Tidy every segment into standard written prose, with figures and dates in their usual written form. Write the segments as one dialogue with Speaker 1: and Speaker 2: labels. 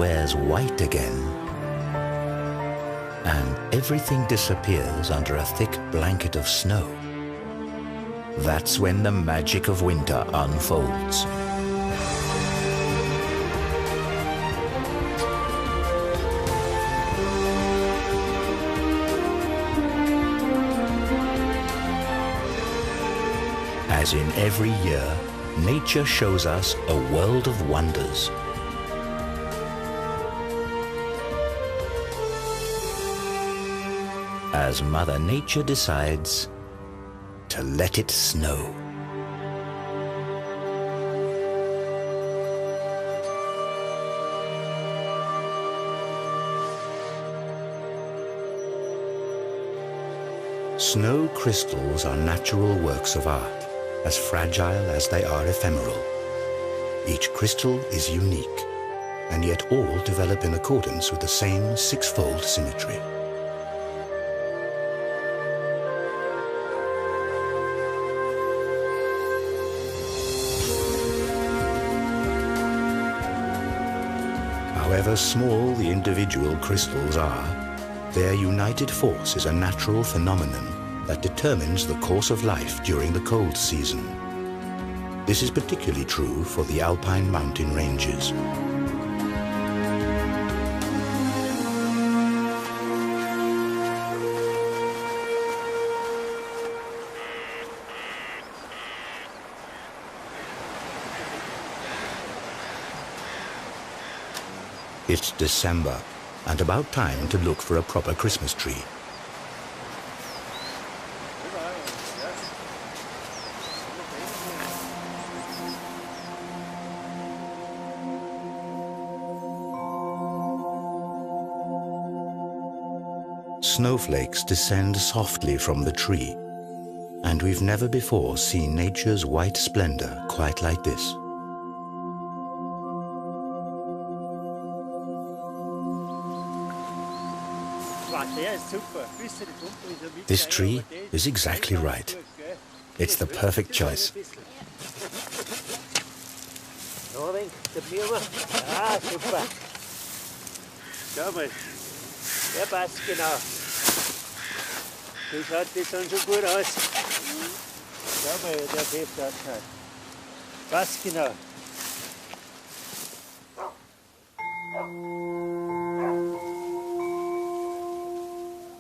Speaker 1: wears white again, and everything disappears under a thick blanket of snow, that's when the magic of winter unfolds. As in every year, nature shows us a world of wonders. As Mother Nature decides to let it snow. Snow crystals are natural works of art, as fragile as they are ephemeral. Each crystal is unique, and yet all develop in accordance with the same six-fold symmetry. However small the individual crystals are, their united force is a natural phenomenon that determines the course of life during the cold season. This is particularly true for the alpine mountain ranges. It's December, and about time to look for a proper Christmas tree. Snowflakes descend softly from the tree, and we've never before seen nature's white splendor quite like this. This tree is exactly right. It's the perfect choice.
Speaker 2: Ja, passt genau. So schaut das dann schon gut aus. Schau mal, wie der Heft ausschaut. Passt genau.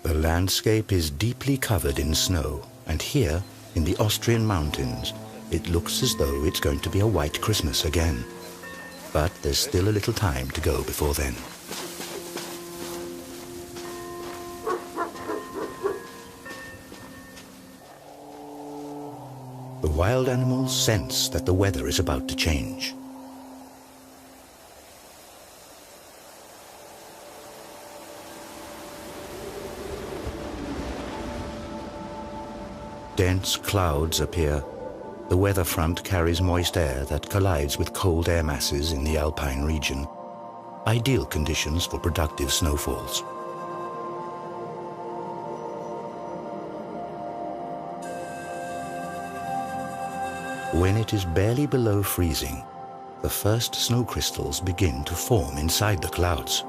Speaker 1: The landscape is deeply covered in snow, and here, in the Austrian mountains, it looks as though it's going to be a white Christmas again. But there's still a little time to go before then. The wild animals sense that the weather is about to change. Dense clouds appear. The weather front carries moist air that collides with cold air masses in the alpine region. Ideal conditions for productive snowfalls. When it is barely below freezing, the first snow crystals begin to form inside the clouds.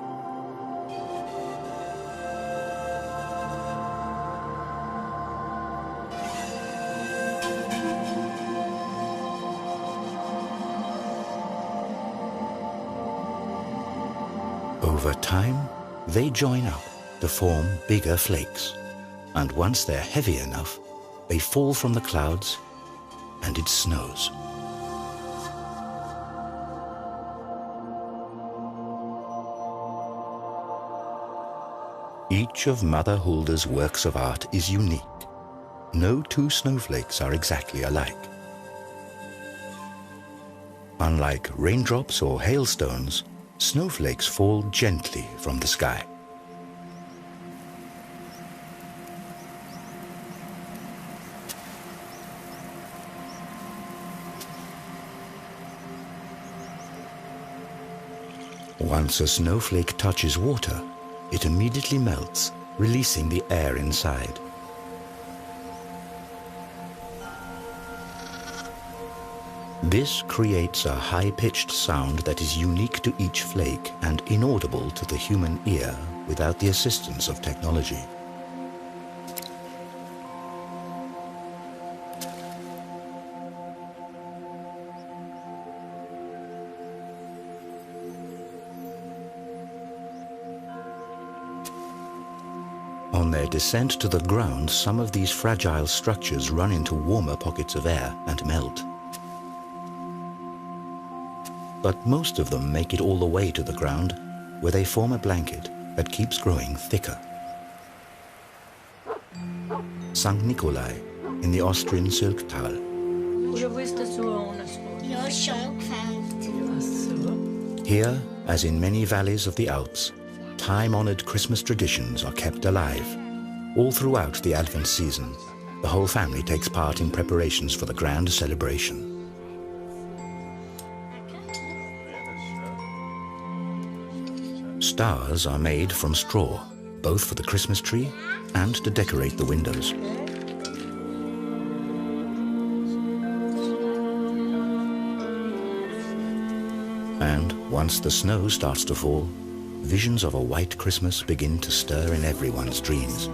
Speaker 1: Over time, they join up to form bigger flakes, and once they're heavy enough, they fall from the clouds and it snows. Each of Mother Hulda's works of art is unique. No two snowflakes are exactly alike. Unlike raindrops or hailstones, snowflakes fall gently from the sky. Once a snowflake touches water, it immediately melts, releasing the air inside. This creates a high-pitched sound that is unique to each flake and inaudible to the human ear without the assistance of technology. On their descent to the ground, some of these fragile structures run into warmer pockets of air and melt. But most of them make it all the way to the ground, where they form a blanket that keeps growing thicker. St. Nikolai in the Austrian Sylktal. Here, as in many valleys of the Alps, time-honored Christmas traditions are kept alive. All throughout the Advent season, the whole family takes part in preparations for the grand celebration. Stars are made from straw, both for the Christmas tree and to decorate the windows. And once the snow starts to fall, visions of a white Christmas begin to stir in everyone's dreams.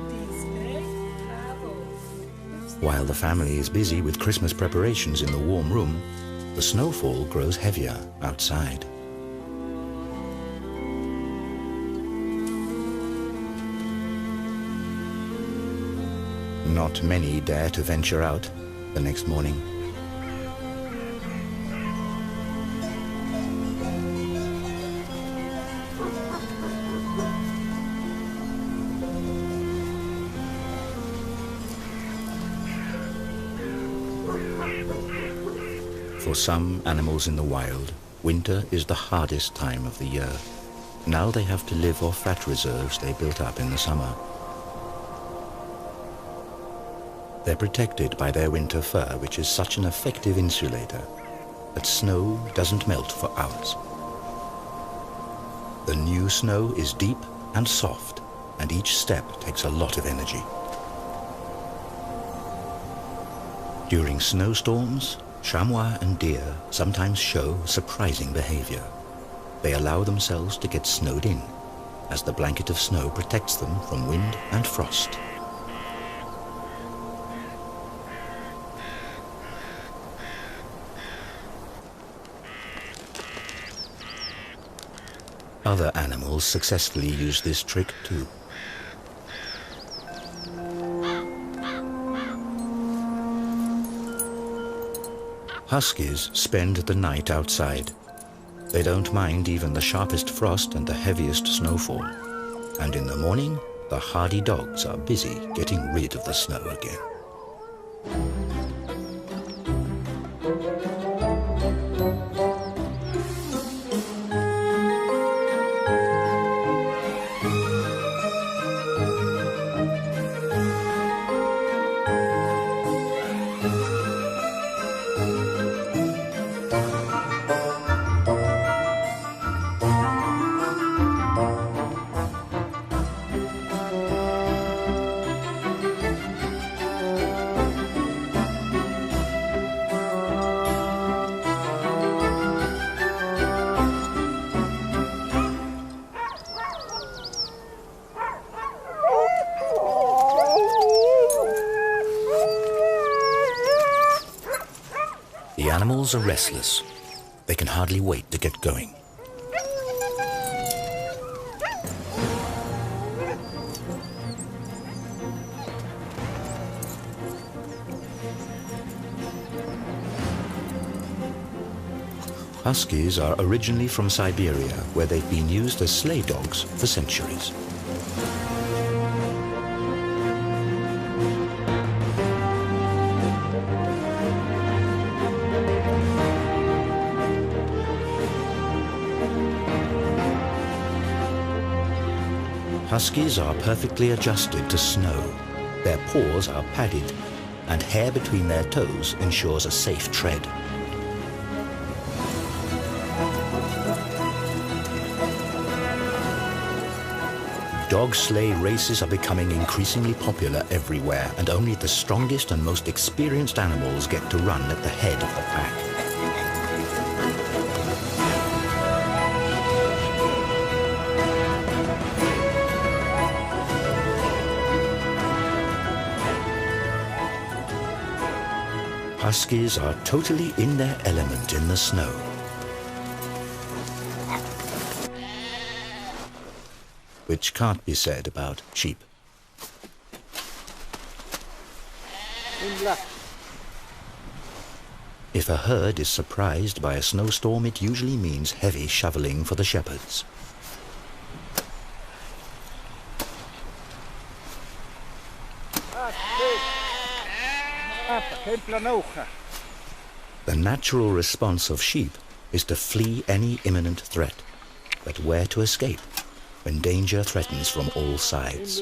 Speaker 1: While the family is busy with Christmas preparations in the warm room, the snowfall grows heavier outside. Not many dare to venture out the next morning. For some animals in the wild, winter is the hardest time of the year. Now they have to live off fat reserves they built up in the summer. They're protected by their winter fur, which is such an effective insulator that snow doesn't melt for hours. The new snow is deep and soft, and each step takes a lot of energy. During snowstorms, chamois and deer sometimes show surprising behavior. They allow themselves to get snowed in, as the blanket of snow protects them from wind and frost. Other animals successfully use this trick too. Huskies spend the night outside. They don't mind even the sharpest frost and the heaviest snowfall. And in the morning, the hardy dogs are busy getting rid of the snow again. The animals are restless. They can hardly wait to get going. Huskies are originally from Siberia, where they've been used as sleigh dogs for centuries. Huskies are perfectly adjusted to snow. Their paws are padded, and hair between their toes ensures a safe tread. Dog sleigh races are becoming increasingly popular everywhere, and only the strongest and most experienced animals get to run at the head of the pack. Huskies are totally in their element in the snow. Which can't be said about sheep. If a herd is surprised by a snowstorm, it usually means heavy shoveling for the shepherds. The natural response of sheep is to flee any imminent threat, but where to escape when danger threatens from all sides.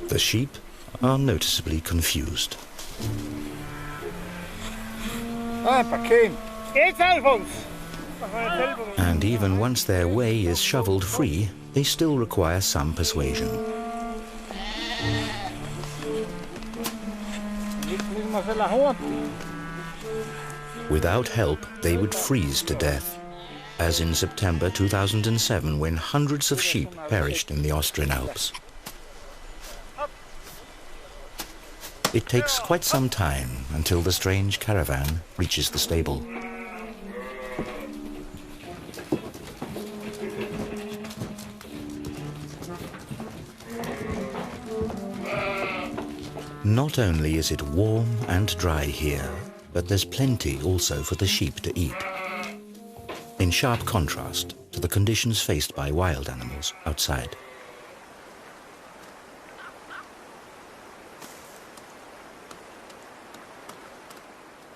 Speaker 1: The sheep are noticeably confused. And even once their way is shoveled free, they still require some persuasion. Without help, they would freeze to death, as in September 2007, when hundreds of sheep perished in the Austrian Alps. It takes quite some time until the strange caravan reaches the stable. Not only is it warm and dry here, but there's plenty also for the sheep to eat, in sharp contrast to the conditions faced by wild animals outside.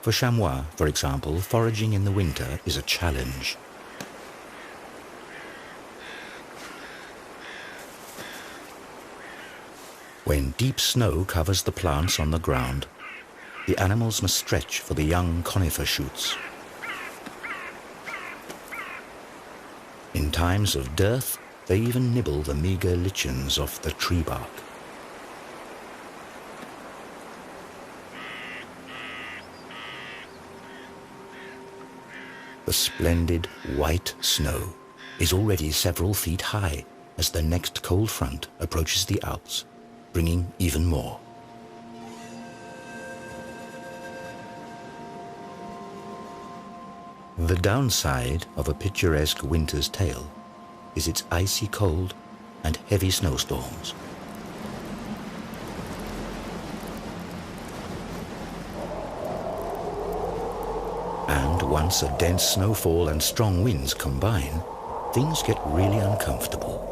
Speaker 1: For chamois, for example, foraging in the winter is a challenge. When deep snow covers the plants on the ground, the animals must stretch for the young conifer shoots. In times of dearth, they even nibble the meager lichens off the tree bark. The splendid white snow is already several feet high as the next cold front approaches the Alps, bringing even more. The downside of a picturesque winter's tale is its icy cold and heavy snowstorms. And once a dense snowfall and strong winds combine, things get really uncomfortable.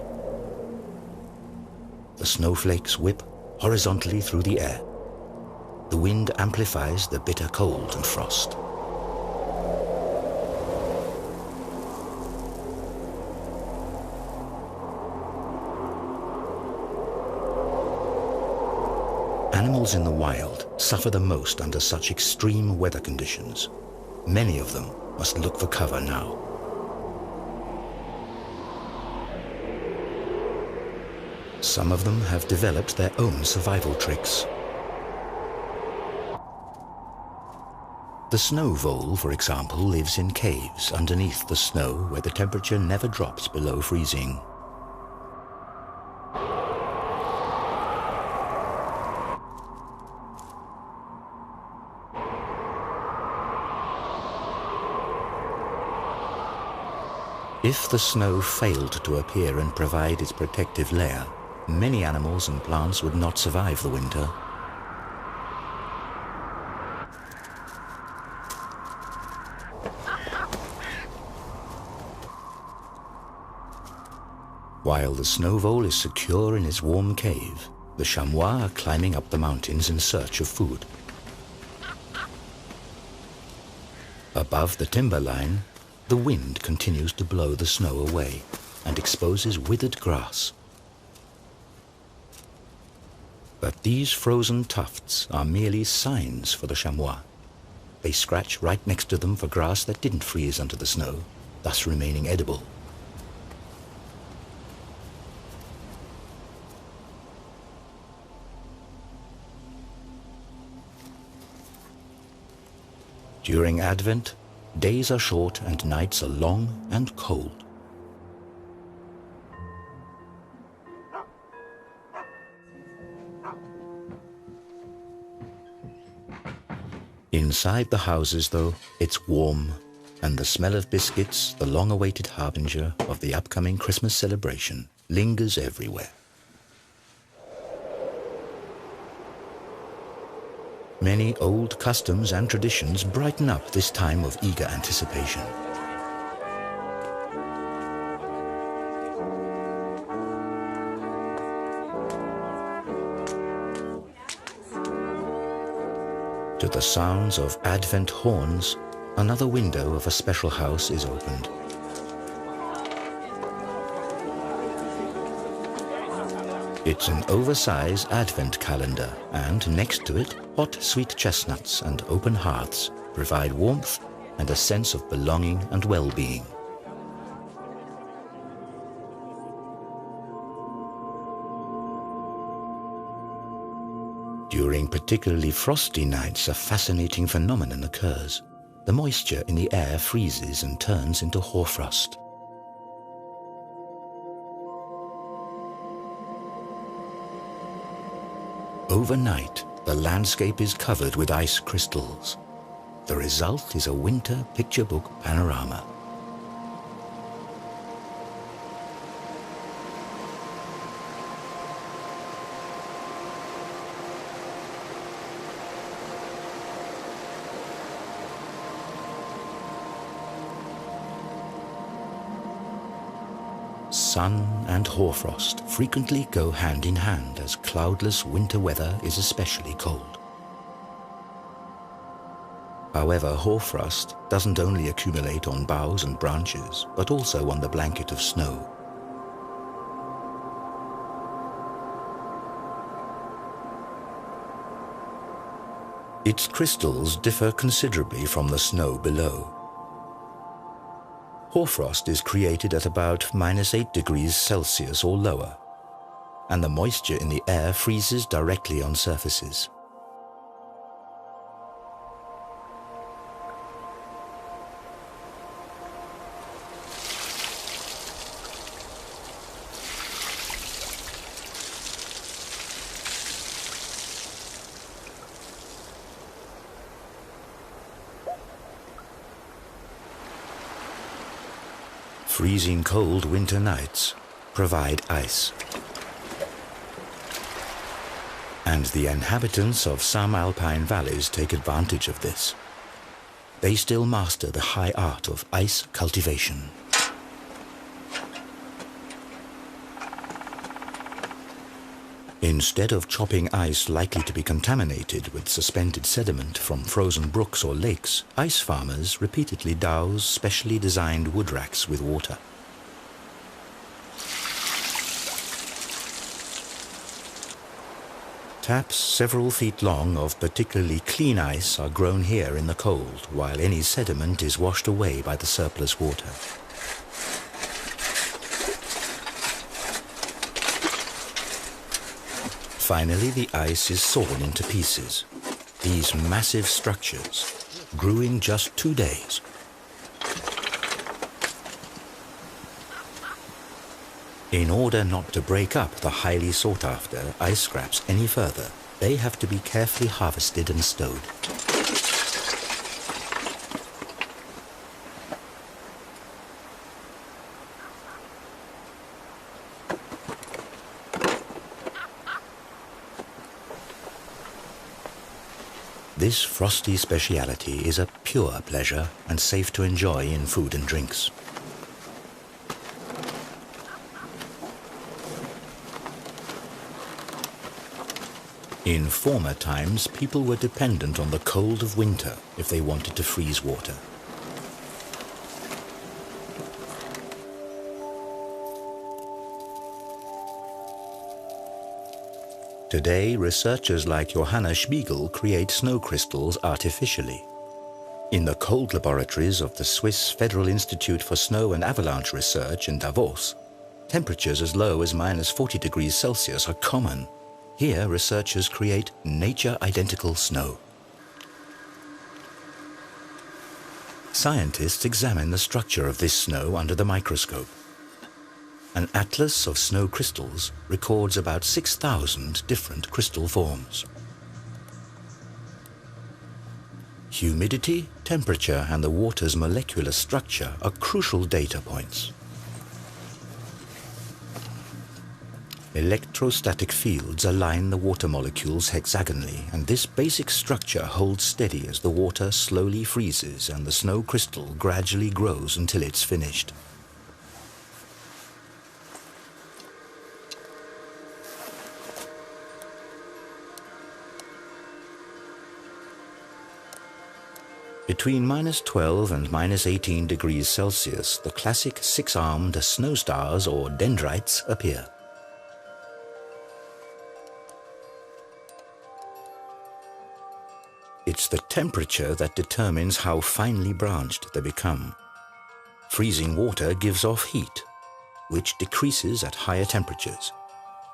Speaker 1: The snowflakes whip horizontally through the air. The wind amplifies the bitter cold and frost. Animals in the wild suffer the most under such extreme weather conditions. Many of them must look for cover now. Some of them have developed their own survival tricks. The snow vole, for example, lives in caves underneath the snow where the temperature never drops below freezing. If the snow failed to appear and provide its protective layer, many animals and plants would not survive the winter. While the snow vole is secure in its warm cave, the chamois are climbing up the mountains in search of food. Above the timberline, the wind continues to blow the snow away and exposes withered grass. But these frozen tufts are merely signs for the chamois. They scratch right next to them for grass that didn't freeze under the snow, thus remaining edible. During Advent, days are short and nights are long and cold. Inside the houses, though, it's warm, and the smell of biscuits, the long-awaited harbinger of the upcoming Christmas celebration, lingers everywhere. Many old customs and traditions brighten up this time of eager anticipation. To the sounds of Advent horns, another window of a special house is opened. It's an oversized Advent calendar, and next to it, hot sweet chestnuts and open hearths provide warmth and a sense of belonging and well-being. During particularly frosty nights, a fascinating phenomenon occurs. The moisture in the air freezes and turns into hoarfrost. Overnight, the landscape is covered with ice crystals. The result is a winter picture book panorama. Sun and hoarfrost frequently go hand in hand, as cloudless winter weather is especially cold. However, hoarfrost doesn't only accumulate on boughs and branches, but also on the blanket of snow. Its crystals differ considerably from the snow below. Hoarfrost is created at about -8 degrees Celsius or lower, and the moisture in the air freezes directly on surfaces. Freezing cold winter nights provide ice. And the inhabitants of some alpine valleys take advantage of this. They still master the high art of ice cultivation. Instead of chopping ice likely to be contaminated with suspended sediment from frozen brooks or lakes, ice farmers repeatedly douse specially designed wood racks with water. Taps several feet long of particularly clean ice are grown here in the cold, while any sediment is washed away by the surplus water. Finally, the ice is sawn into pieces. These massive structures grew in just 2 days. In order not to break up the highly sought-after ice scraps any further, they have to be carefully harvested and stowed. This frosty speciality is a pure pleasure and safe to enjoy in food and drinks. In former times, people were dependent on the cold of winter if they wanted to freeze water. Today, researchers like Johanna Spiegel create snow crystals artificially. In the cold laboratories of the Swiss Federal Institute for Snow and Avalanche Research in Davos, temperatures as low as -40 degrees Celsius are common. Here, researchers create nature-identical snow. Scientists examine the structure of this snow under the microscope. An atlas of snow crystals records about 6,000 different crystal forms. Humidity, temperature, and the water's molecular structure are crucial data points. Electrostatic fields align the water molecules hexagonally, and this basic structure holds steady as the water slowly freezes and the snow crystal gradually grows until it's finished. Between -12 and -18 degrees Celsius, the classic six-armed snow stars or dendrites appear. It's the temperature that determines how finely branched they become. Freezing water gives off heat, which decreases at higher temperatures,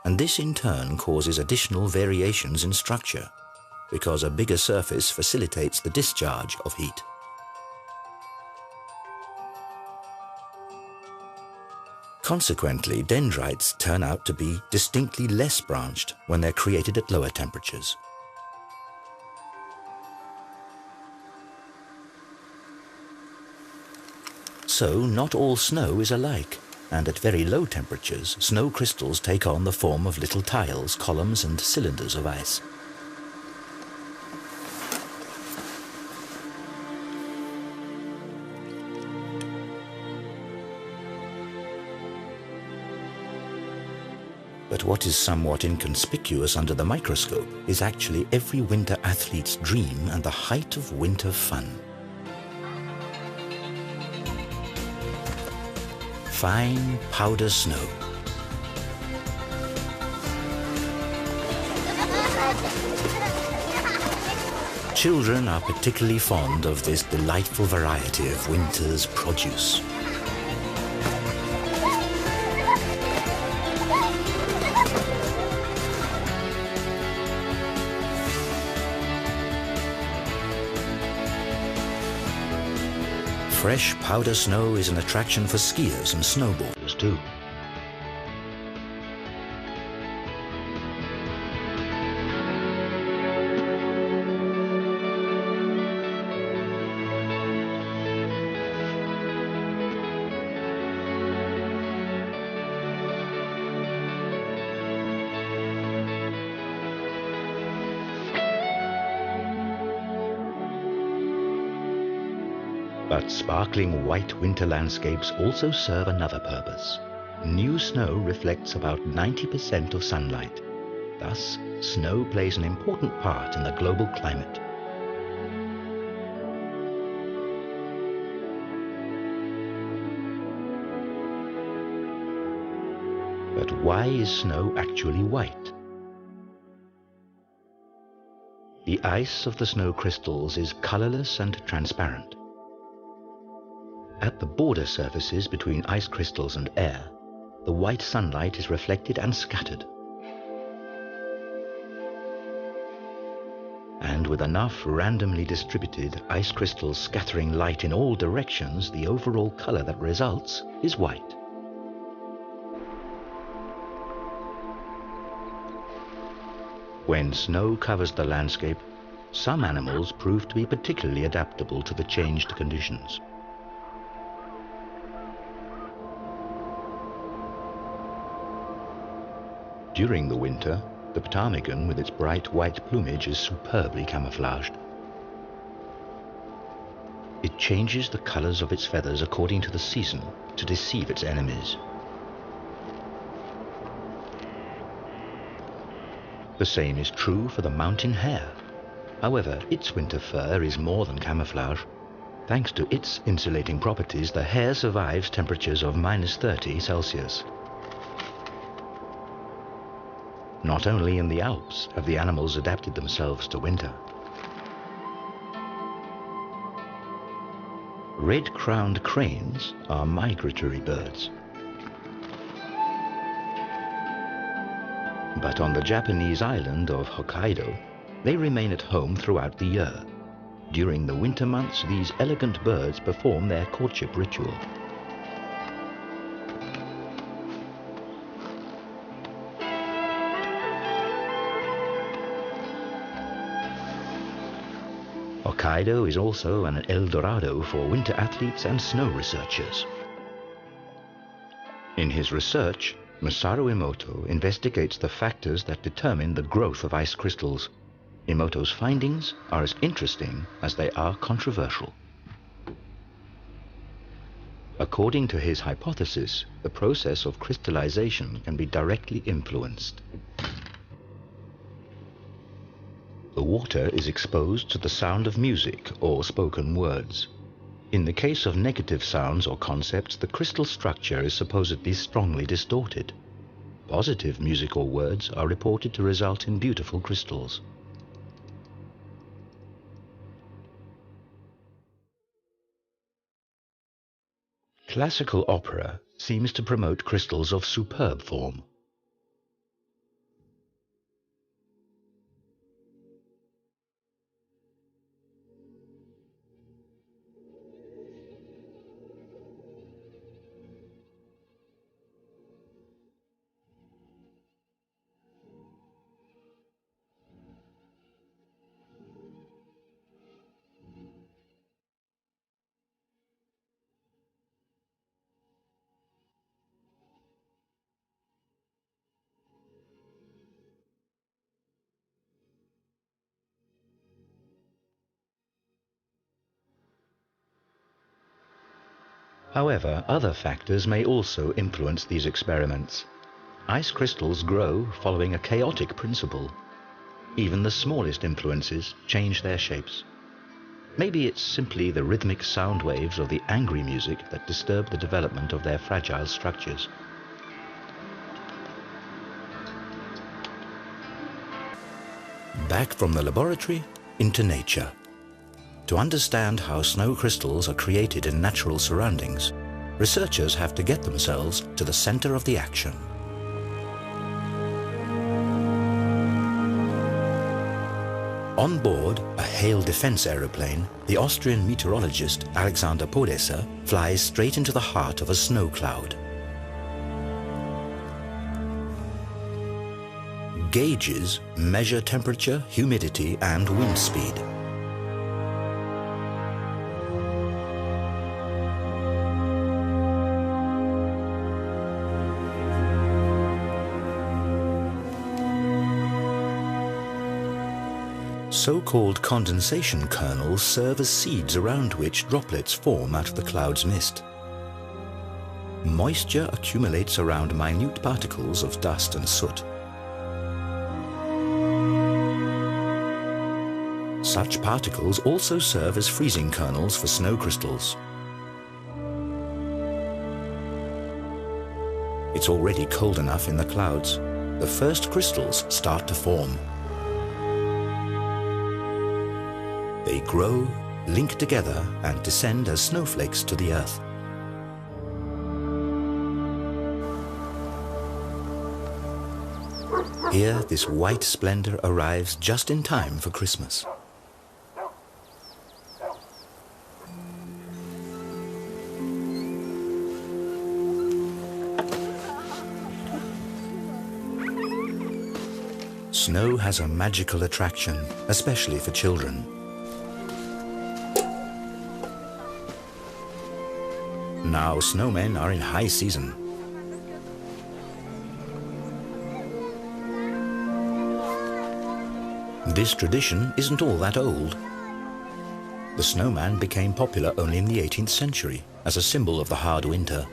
Speaker 1: and this in turn causes additional variations in structure, because a bigger surface facilitates the discharge of heat. Consequently, dendrites turn out to be distinctly less branched when they're created at lower temperatures. So, not all snow is alike, and at very low temperatures, snow crystals take on the form of little tiles, columns, and cylinders of ice. But what is somewhat inconspicuous under the microscope is actually every winter athlete's dream and the height of winter fun. Fine powder snow. Children are particularly fond of this delightful variety of winter's produce. Fresh powder snow is an attraction for skiers and snowboarders too. But sparkling white winter landscapes also serve another purpose. New snow reflects about 90% of sunlight. Thus, snow plays an important part in the global climate. But why is snow actually white? The ice of the snow crystals is colorless and transparent. At the border surfaces between ice crystals and air, the white sunlight is reflected and scattered. And with enough randomly distributed ice crystals scattering light in all directions, the overall color that results is white. When snow covers the landscape, some animals prove to be particularly adaptable to the changed conditions. During the winter, the ptarmigan with its bright white plumage is superbly camouflaged. It changes the colors of its feathers according to the season to deceive its enemies. The same is true for the mountain hare. However, its winter fur is more than camouflage. Thanks to its insulating properties, the hare survives temperatures of -30 Celsius. Not only in the Alps have the animals adapted themselves to winter. Red-crowned cranes are migratory birds. But on the Japanese island of Hokkaido, they remain at home throughout the year. During the winter months, these elegant birds perform their courtship ritual. Hokkaido is also an El Dorado for winter athletes and snow researchers. In his research, Masaru Emoto investigates the factors that determine the growth of ice crystals. Emoto's findings are as interesting as they are controversial. According to his hypothesis, the process of crystallization can be directly influenced. The water is exposed to the sound of music or spoken words. In the case of negative sounds or concepts, the crystal structure is supposedly strongly distorted. Positive music or words are reported to result in beautiful crystals. Classical opera seems to promote crystals of superb form. However, other factors may also influence these experiments. Ice crystals grow following a chaotic principle. Even the smallest influences change their shapes. Maybe it's simply the rhythmic sound waves of the angry music that disturb the development of their fragile structures. Back from the laboratory into nature. To understand how snow crystals are created in natural surroundings, researchers have to get themselves to the center of the action. On board a hail defense aeroplane, the Austrian meteorologist Alexander Podesser flies straight into the heart of a snow cloud. Gauges measure temperature, humidity, and wind speed. So-called condensation kernels serve as seeds around which droplets form out of the cloud's mist. Moisture accumulates around minute particles of dust and soot. Such particles also serve as freezing kernels for snow crystals. It's already cold enough in the clouds. The first crystals start to form. They grow, link together, and descend as snowflakes to the earth. Here, this white splendor arrives just in time for Christmas. Snow has a magical attraction, especially for children. Now snowmen are in high season. This tradition isn't all that old. The snowman became popular only in the 18th century as a symbol of the hard winter.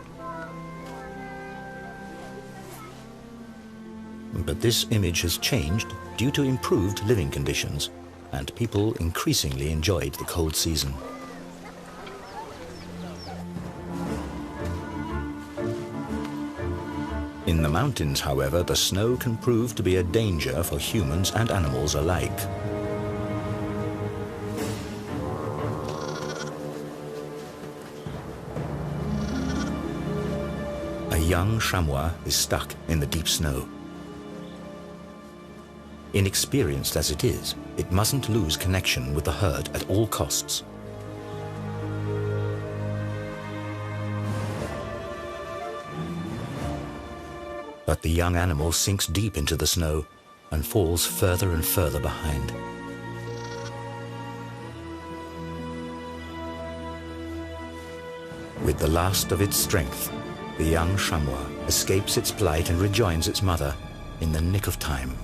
Speaker 1: But this image has changed due to improved living conditions, and people increasingly enjoyed the cold season. In the mountains, however, the snow can prove to be a danger for humans and animals alike. A young chamois is stuck in the deep snow. Inexperienced as it is, it mustn't lose connection with the herd at all costs. But the young animal sinks deep into the snow and falls further and further behind. With the last of its strength, the young chamois escapes its plight and rejoins its mother in the nick of time.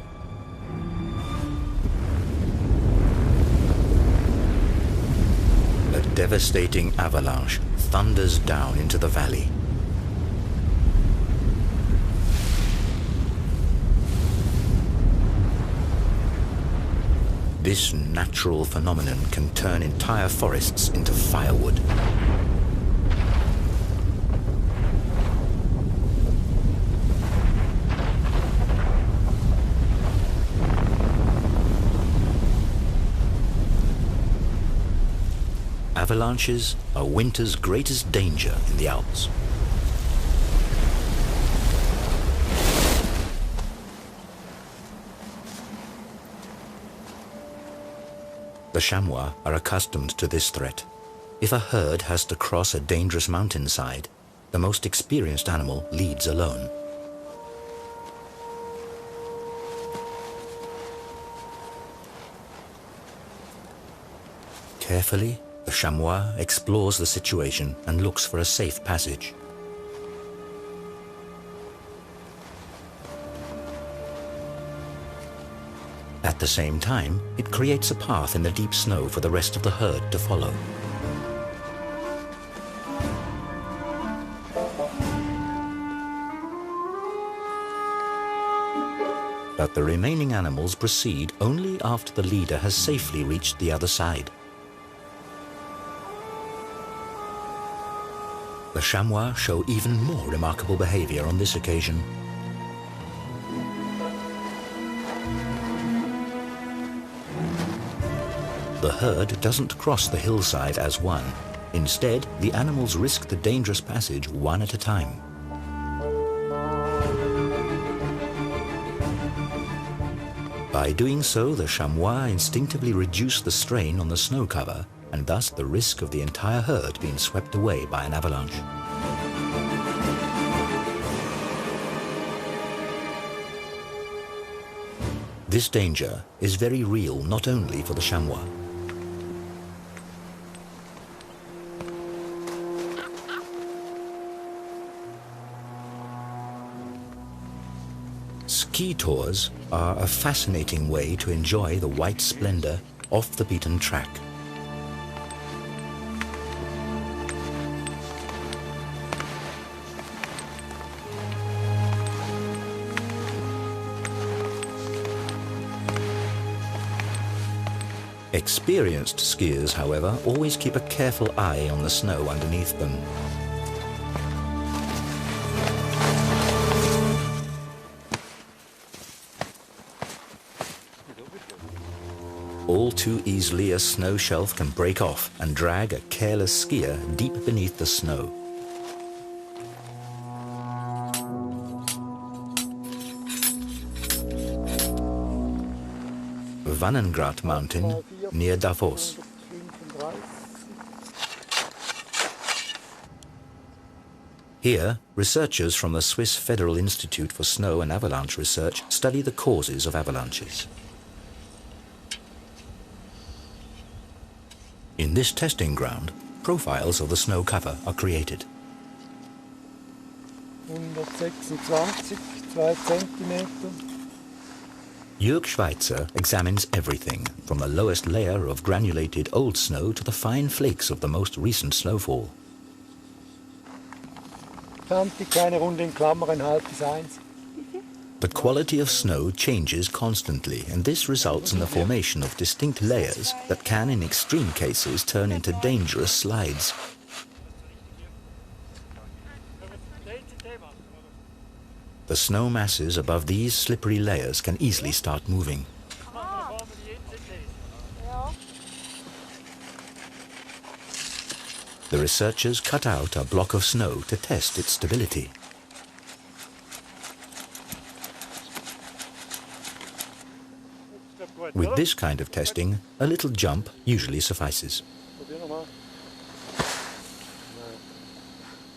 Speaker 1: A devastating avalanche thunders down into the valley. This natural phenomenon can turn entire forests into firewood. Avalanches are winter's greatest danger in the Alps. The chamois are accustomed to this threat. If a herd has to cross a dangerous mountainside, the most experienced animal leads alone. Carefully, the chamois explores the situation and looks for a safe passage. At the same time, it creates a path in the deep snow for the rest of the herd to follow. But the remaining animals proceed only after the leader has safely reached the other side. The chamois show even more remarkable behavior on this occasion. The herd doesn't cross the hillside as one. Instead, the animals risk the dangerous passage one at a time. By doing so, the chamois instinctively reduce the strain on the snow cover and thus the risk of the entire herd being swept away by an avalanche. This danger is very real not only for the chamois. Ski tours are a fascinating way to enjoy the white splendor off the beaten track. Experienced skiers, however, always keep a careful eye on the snow underneath them. All too easily, a snow shelf can break off and drag a careless skier deep beneath the snow. Wannengrat Mountain, near Davos. Here, researchers from the Swiss Federal Institute for Snow and Avalanche Research study the causes of avalanches. In this testing ground, profiles of the snow cover are created.
Speaker 3: 126, 2 Zentimeter.
Speaker 1: Jörg Schweitzer examines everything, from the lowest layer of granulated old snow to the fine flakes of the most recent snowfall.
Speaker 3: 20 kleine Runde in Klammern, halb bis 1.
Speaker 1: The quality of snow changes constantly, and this results in the formation of distinct layers that can, in extreme cases, turn into dangerous slides. The snow masses above these slippery layers can easily start moving. The researchers cut out a block of snow to test its stability. With this kind of testing, a little jump usually suffices.
Speaker 3: Probier nochmal.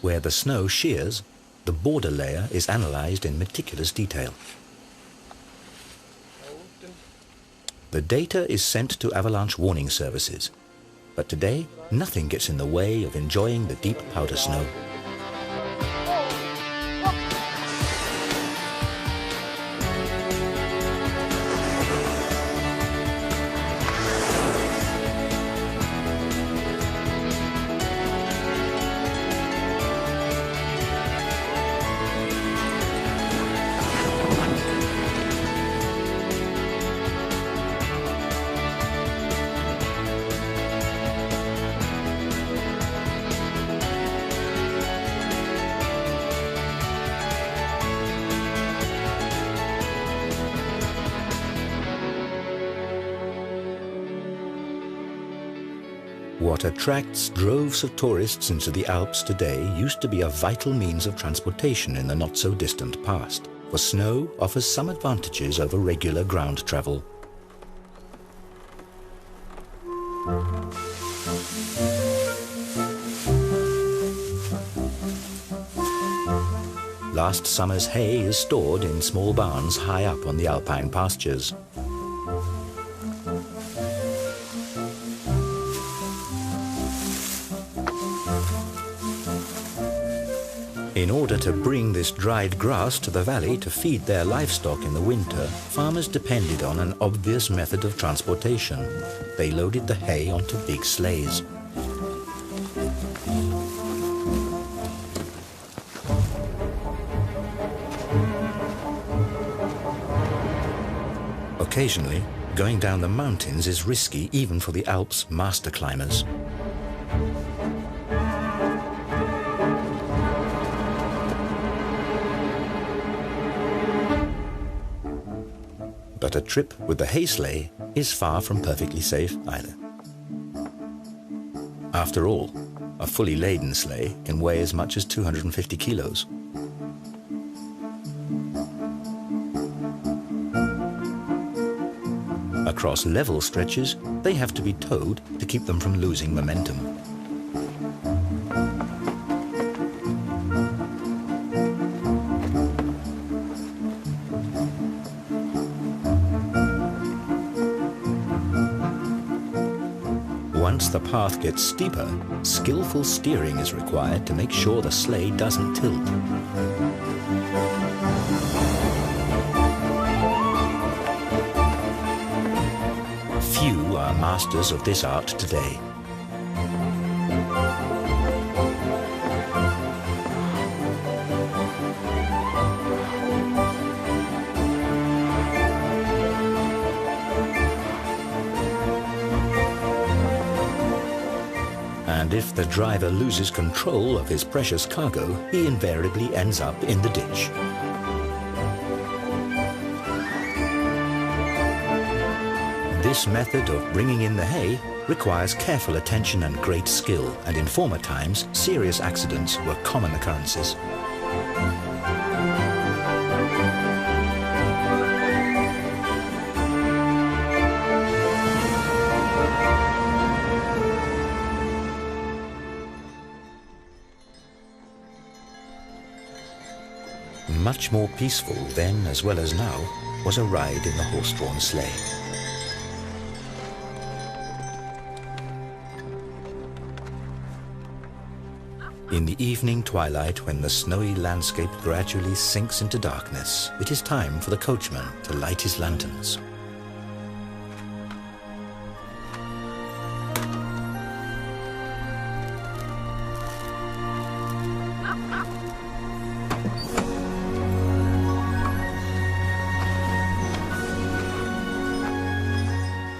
Speaker 1: Where the snow shears, the border layer is analyzed in meticulous detail. The data is sent to avalanche warning services. But today, nothing gets in the way of enjoying the deep powder snow. What attracts droves of tourists into the Alps today used to be a vital means of transportation in the not-so-distant past, for snow offers some advantages over regular ground travel. Last summer's hay is stored in small barns high up on the alpine pastures. In order to bring this dried grass to the valley to feed their livestock in the winter, farmers depended on an obvious method of transportation. They loaded the hay onto big sleighs. Occasionally, going down the mountains is risky even for the Alps' master climbers. But a trip with the hay sleigh is far from perfectly safe either. After all, a fully laden sleigh can weigh as much as 250 kilos. Across level stretches, they have to be towed to keep them from losing momentum. Once the path gets steeper, skillful steering is required to make sure the sleigh doesn't tilt. Few are masters of this art today. And if the driver loses control of his precious cargo, he invariably ends up in the ditch. This method of bringing in the hay requires careful attention and great skill, and in former times, serious accidents were common occurrences. Much more peaceful then as well as now was a ride in the horse-drawn sleigh. In the evening twilight, when the snowy landscape gradually sinks into darkness, it is time for the coachman to light his lanterns.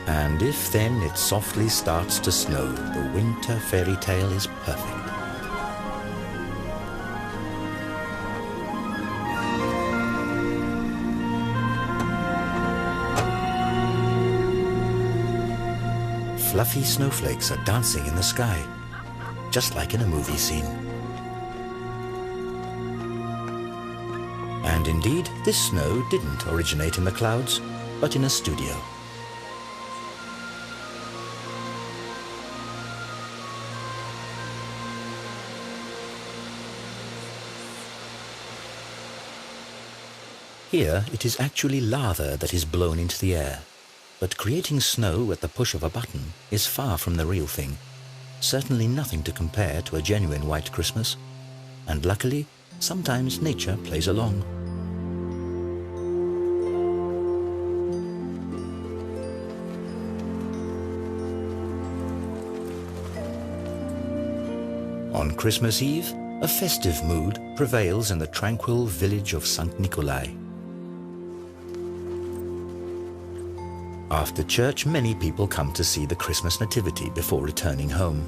Speaker 1: And if then it softly starts to snow, the winter fairy tale is perfect. Fluffy snowflakes are dancing in the sky, just like in a movie scene. And indeed, this snow didn't originate in the clouds, but in a studio. Here it is actually lava that is blown into the air, but creating snow at the push of a button is far from the real thing. Certainly nothing to compare to a genuine white Christmas, and luckily, sometimes nature plays along. On Christmas Eve, a festive mood prevails in the tranquil village of St. Nikolai. After church, many people come to see the Christmas nativity before returning home.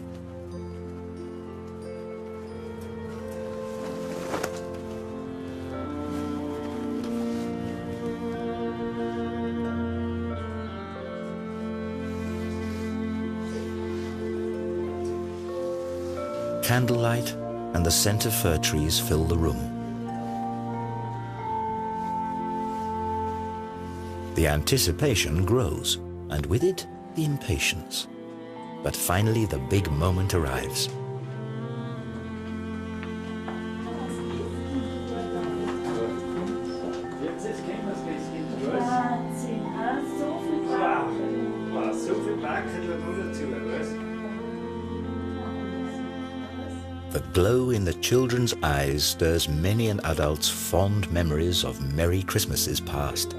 Speaker 1: Candlelight and the scent of fir trees fill the room. The anticipation grows, and with it, the impatience. But finally, the big moment arrives. The glow in the children's eyes stirs many an adult's fond memories of merry Christmases past.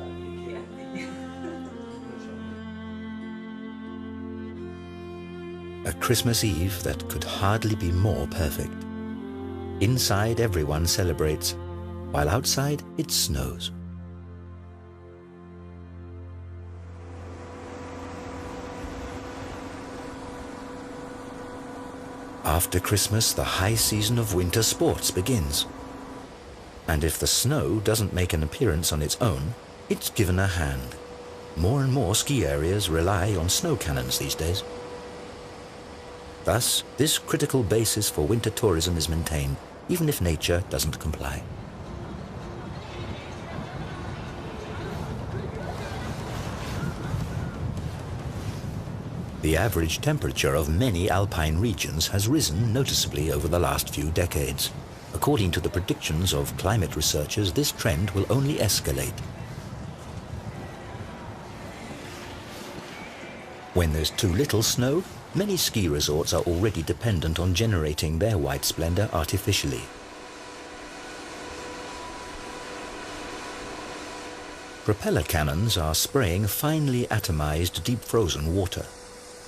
Speaker 1: A Christmas Eve that could hardly be more perfect. Inside, everyone celebrates, while outside it snows. After Christmas, the high season of winter sports begins. And if the snow doesn't make an appearance on its own, it's given a hand. More and more ski areas rely on snow cannons these days. Thus, this critical basis for winter tourism is maintained, even if nature doesn't comply. The average temperature of many alpine regions has risen noticeably over the last few decades. According to the predictions of climate researchers, this trend will only escalate. When there's too little snow, many ski resorts are already dependent on generating their white splendor artificially. Propeller cannons are spraying finely atomized deep frozen water.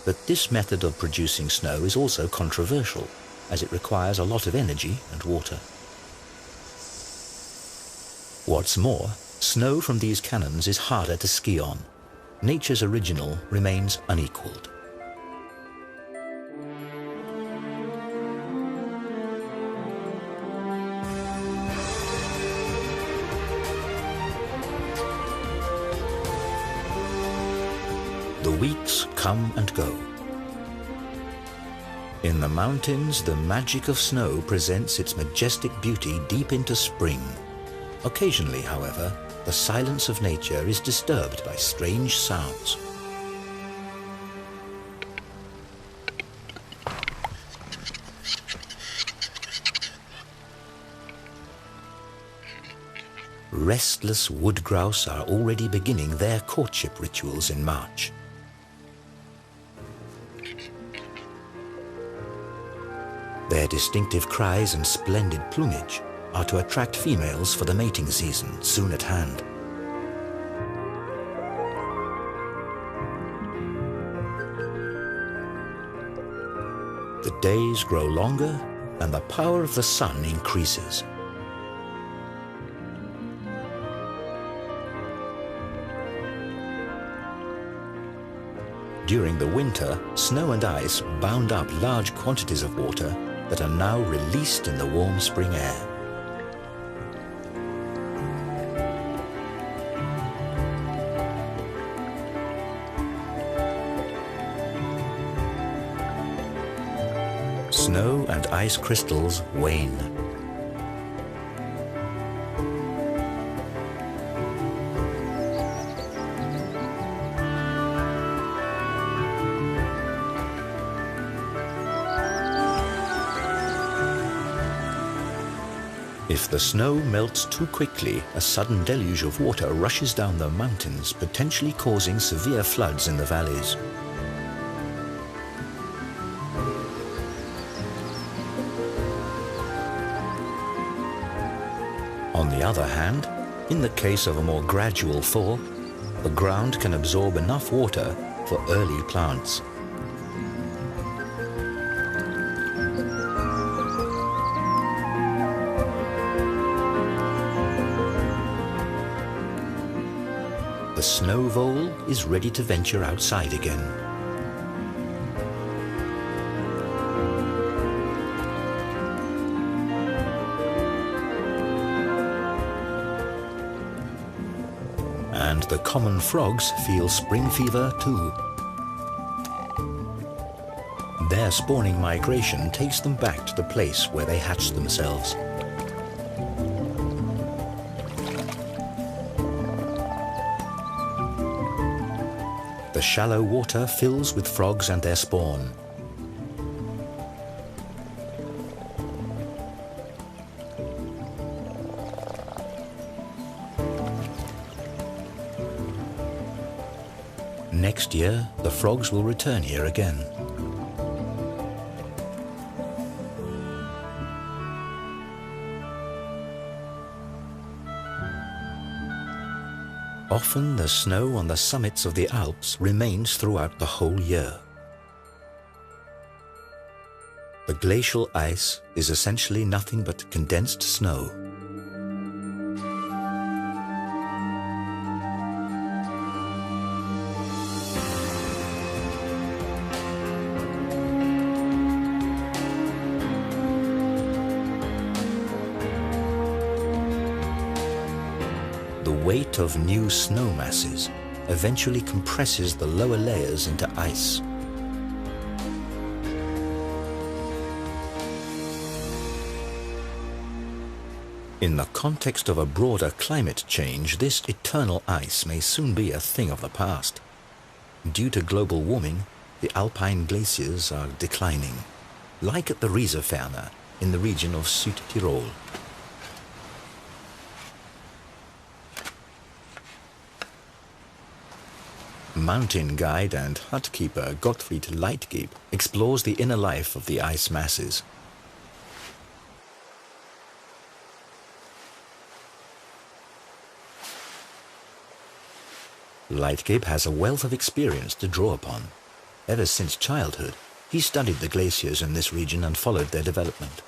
Speaker 1: But this method of producing snow is also controversial, as it requires a lot of energy and water. What's more, snow from these cannons is harder to ski on. Nature's original remains unequaled. The weeks come and go. In the mountains, the magic of snow presents its majestic beauty deep into spring. Occasionally, however, the silence of nature is disturbed by strange sounds. Restless wood grouse are already beginning their courtship rituals in March. Their distinctive cries and splendid plumage are to attract females for the mating season soon at hand. The days grow longer and the power of the sun increases. During the winter, snow and ice bound up large quantities of water that are now released in the warm spring air. Snow and ice crystals wane. If the snow melts too quickly, a sudden deluge of water rushes down the mountains, potentially causing severe floods in the valleys. On the other hand, in the case of a more gradual thaw, the ground can absorb enough water for early plants. The snow vole is ready to venture outside again. And the common frogs feel spring fever too. Their spawning migration takes them back to the place where they hatched themselves. The shallow water fills with frogs and their spawn. Next year, the frogs will return here again. Often the snow on the summits of the Alps remains throughout the whole year. The glacial ice is essentially nothing but condensed snow. The weight of new snow masses eventually compresses the lower layers into ice. In the context of a broader climate change, this eternal ice may soon be a thing of the past. Due to global warming, the alpine glaciers are declining, like at the Rieserferner in the region of Südtirol. Mountain guide and hut keeper Gottfried Leitgeb explores the inner life of the ice masses. Leitgeb has a wealth of experience to draw upon. Ever since childhood, he studied the glaciers in this region and followed their development.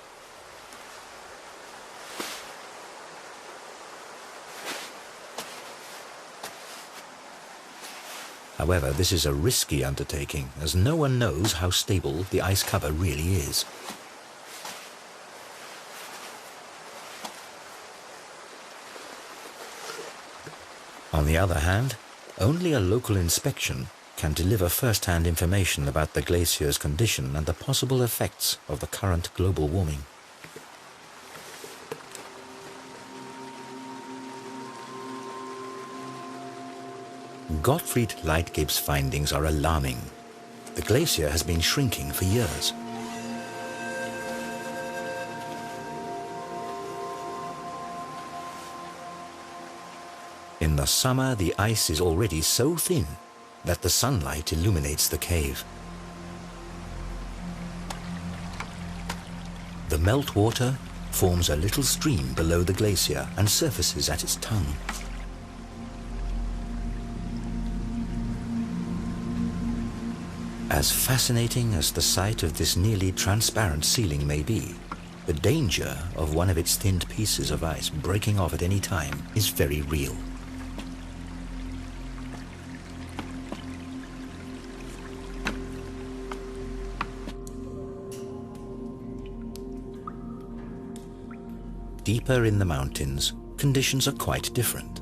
Speaker 1: However, this is a risky undertaking, as no one knows how stable the ice cover really is. On the other hand, only a local inspection can deliver first-hand information about the glacier's condition and the possible effects of the current global warming. Gottfried Leitgeb's findings are alarming. The glacier has been shrinking for years. In the summer, the ice is already so thin that the sunlight illuminates the cave. The meltwater forms a little stream below the glacier and surfaces at its tongue. As fascinating as the sight of this nearly transparent ceiling may be, the danger of one of its thinned pieces of ice breaking off at any time is very real. Deeper in the mountains, conditions are quite different.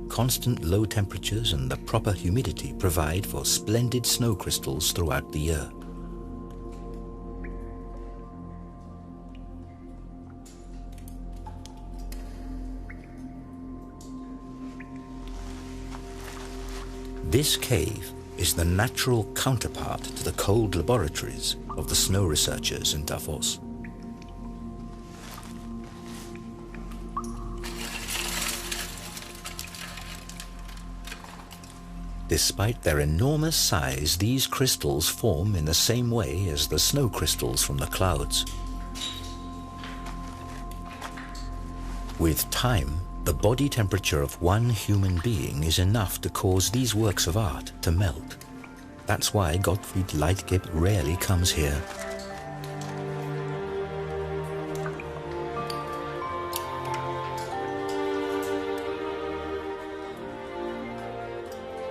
Speaker 1: Constant low temperatures and the proper humidity provide for splendid snow crystals throughout the year. This cave is the natural counterpart to the cold laboratories of the snow researchers in Davos. Despite their enormous size, these crystals form in the same way as the snow crystals from the clouds. With time, the body temperature of one human being is enough to cause these works of art to melt. That's why Gottfried Leitgeb rarely comes here.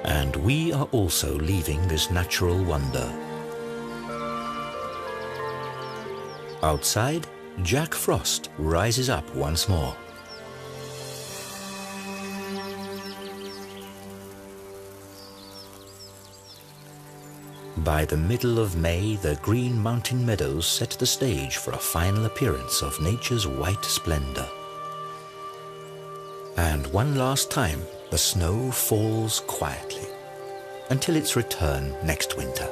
Speaker 1: And we are also leaving this natural wonder. Outside, Jack Frost rises up once more. By the middle of May, the green mountain meadows set the stage for a final appearance of nature's white splendor. And one last time, the snow falls quietly until its return next winter.